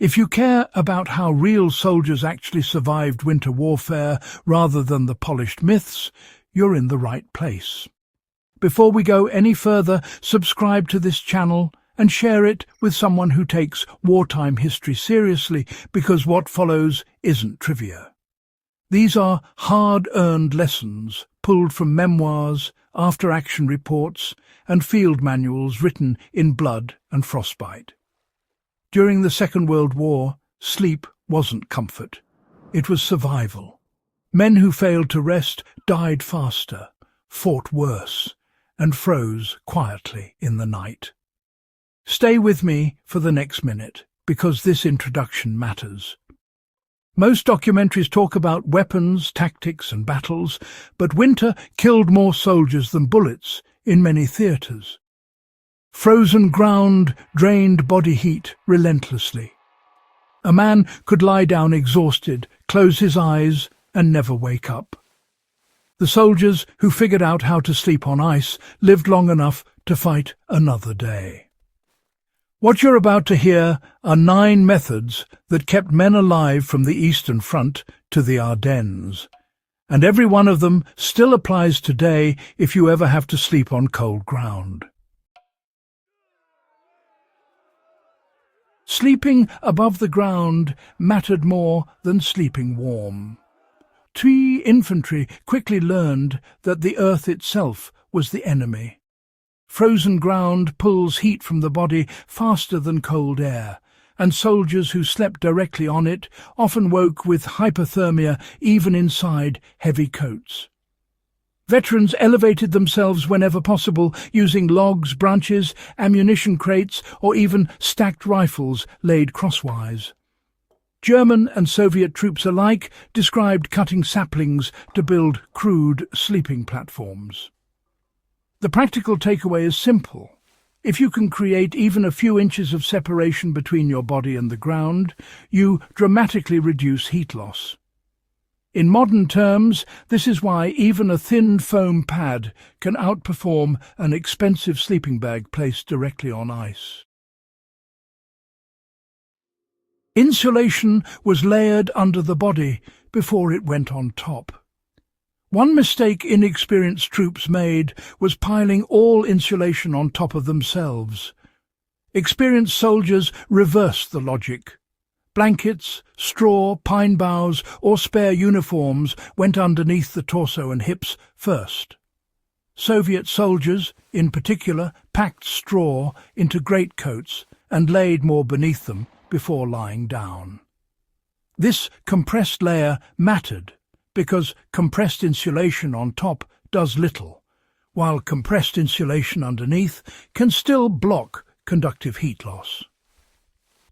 If you care about how real soldiers actually survived winter warfare rather than the polished myths, you're in the right place. Before we go any further, subscribe to this channel and share it with someone who takes wartime history seriously, because what follows isn't trivia. These are hard-earned lessons pulled from memoirs, after-action reports, and field manuals written in blood and frostbite. During the Second World War, sleep wasn't comfort. It was survival. Men who failed to rest died faster, fought worse, and froze quietly in the night. Stay with me for the next minute, because this introduction matters. Most documentaries talk about weapons, tactics, and battles, but winter killed more soldiers than bullets in many theatres. Frozen ground drained body heat relentlessly. A man could lie down exhausted, close his eyes, and never wake up. The soldiers who figured out how to sleep on ice lived long enough to fight another day. What you're about to hear are 9 methods that kept men alive from the Eastern Front to the Ardennes, and every one of them still applies today if you ever have to sleep on cold ground. Sleeping above the ground mattered more than sleeping warm. WWII infantry quickly learned that the earth itself was the enemy. Frozen ground pulls heat from the body faster than cold air, and soldiers who slept directly on it often woke with hypothermia even inside heavy coats. Veterans elevated themselves whenever possible, using logs, branches, ammunition crates, or even stacked rifles laid crosswise. German and Soviet troops alike described cutting saplings to build crude sleeping platforms. The practical takeaway is simple. If you can create even a few inches of separation between your body and the ground, you dramatically reduce heat loss. In modern terms, this is why even a thin foam pad can outperform an expensive sleeping bag placed directly on ice. Insulation was layered under the body before it went on top. One mistake inexperienced troops made was piling all insulation on top of themselves. Experienced soldiers reversed the logic. Blankets, straw, pine boughs, or spare uniforms went underneath the torso and hips first. Soviet soldiers, in particular, packed straw into greatcoats and laid more beneath them before lying down. This compressed layer mattered because compressed insulation on top does little, while compressed insulation underneath can still block conductive heat loss.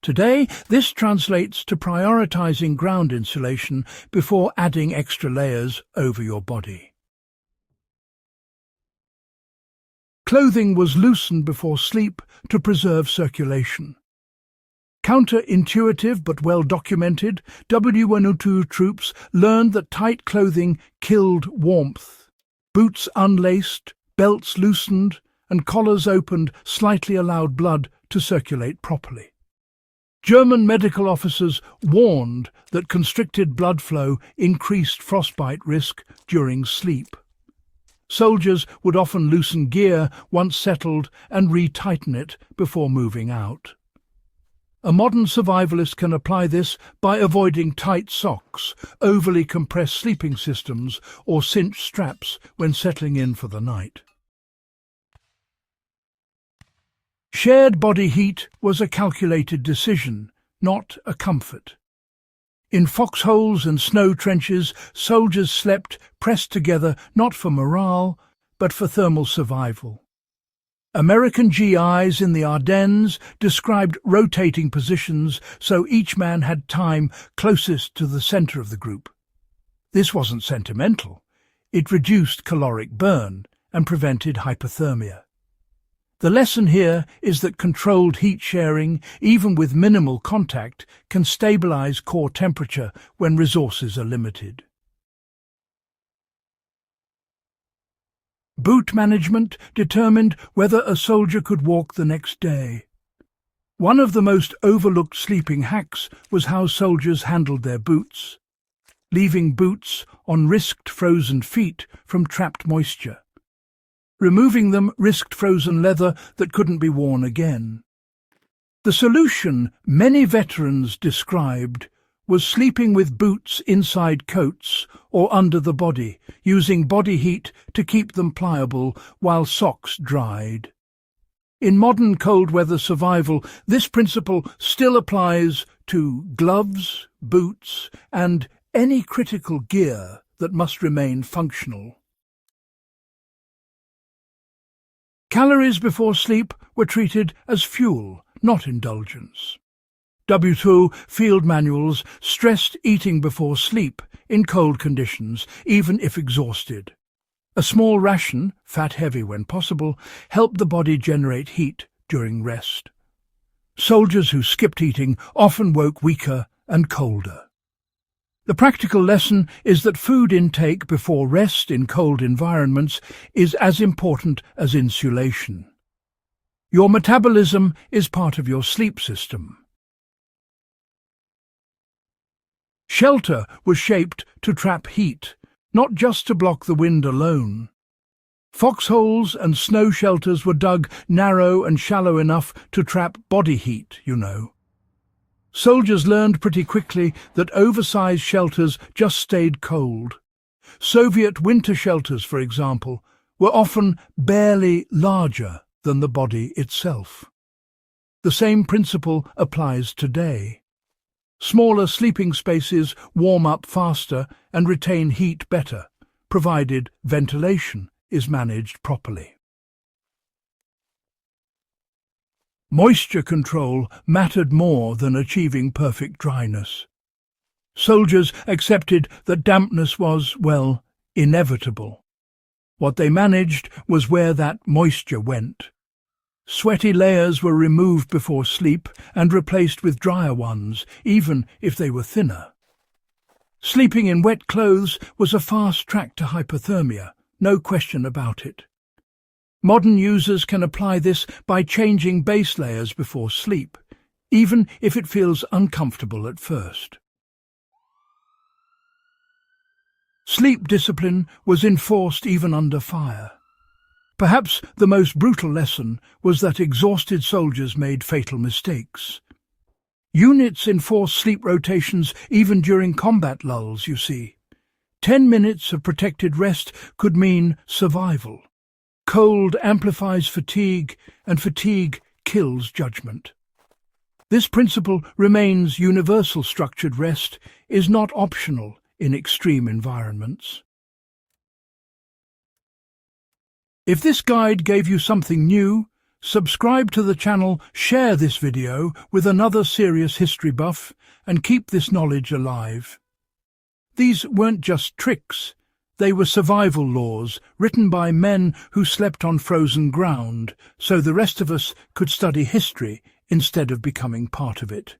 Today, this translates to prioritizing ground insulation before adding extra layers over your body. Clothing was loosened before sleep to preserve circulation. Counterintuitive but well-documented, WWII troops learned that tight clothing killed warmth. Boots unlaced, belts loosened, and collars opened slightly allowed blood to circulate properly. German medical officers warned that constricted blood flow increased frostbite risk during sleep. Soldiers would often loosen gear once settled and retighten it before moving out. A modern survivalist can apply this by avoiding tight socks, overly compressed sleeping systems, or cinched straps when settling in for the night. Shared body heat was a calculated decision, not a comfort. In foxholes and snow trenches, soldiers slept pressed together not for morale, but for thermal survival. American GIs in the Ardennes described rotating positions so each man had time closest to the center of the group. This wasn't sentimental. It reduced caloric burn and prevented hypothermia. The lesson here is that controlled heat sharing, even with minimal contact, can stabilize core temperature when resources are limited. Boot management determined whether a soldier could walk the next day. One of the most overlooked sleeping hacks was how soldiers handled their boots, leaving boots on risked frozen feet from trapped moisture. Removing them risked frozen leather that couldn't be worn again. The solution many veterans described was sleeping with boots inside coats or under the body, using body heat to keep them pliable while socks dried. In modern cold-weather survival, this principle still applies to gloves, boots, and any critical gear that must remain functional. Calories before sleep were treated as fuel, not indulgence. WWII field manuals stressed eating before sleep in cold conditions, even if exhausted. A small ration, fat-heavy when possible, helped the body generate heat during rest. Soldiers who skipped eating often woke weaker and colder. The practical lesson is that food intake before rest in cold environments is as important as insulation. Your metabolism is part of your sleep system. Shelter was shaped to trap heat, not just to block the wind alone. Foxholes and snow shelters were dug narrow and shallow enough to trap body heat, you know. Soldiers learned pretty quickly that oversized shelters just stayed cold. Soviet winter shelters, for example, were often barely larger than the body itself. The same principle applies today. Smaller sleeping spaces warm up faster and retain heat better, provided ventilation is managed properly. Moisture control mattered more than achieving perfect dryness. Soldiers accepted that dampness was, well, inevitable. What they managed was where that moisture went. Sweaty layers were removed before sleep and replaced with drier ones, even if they were thinner. Sleeping in wet clothes was a fast track to hypothermia, no question about it. Modern users can apply this by changing base layers before sleep, even if it feels uncomfortable at first. Sleep discipline was enforced even under fire. Perhaps the most brutal lesson was that exhausted soldiers made fatal mistakes. Units enforced sleep rotations even during combat lulls, you see. 10 minutes of protected rest could mean survival. Cold amplifies fatigue, and fatigue kills judgment. This principle remains universal. Structured rest is not optional in extreme environments. If this guide gave you something new, subscribe to the channel, share this video with another serious history buff, and keep this knowledge alive. These weren't just tricks, they were survival laws written by men who slept on frozen ground, so the rest of us could study history instead of becoming part of it.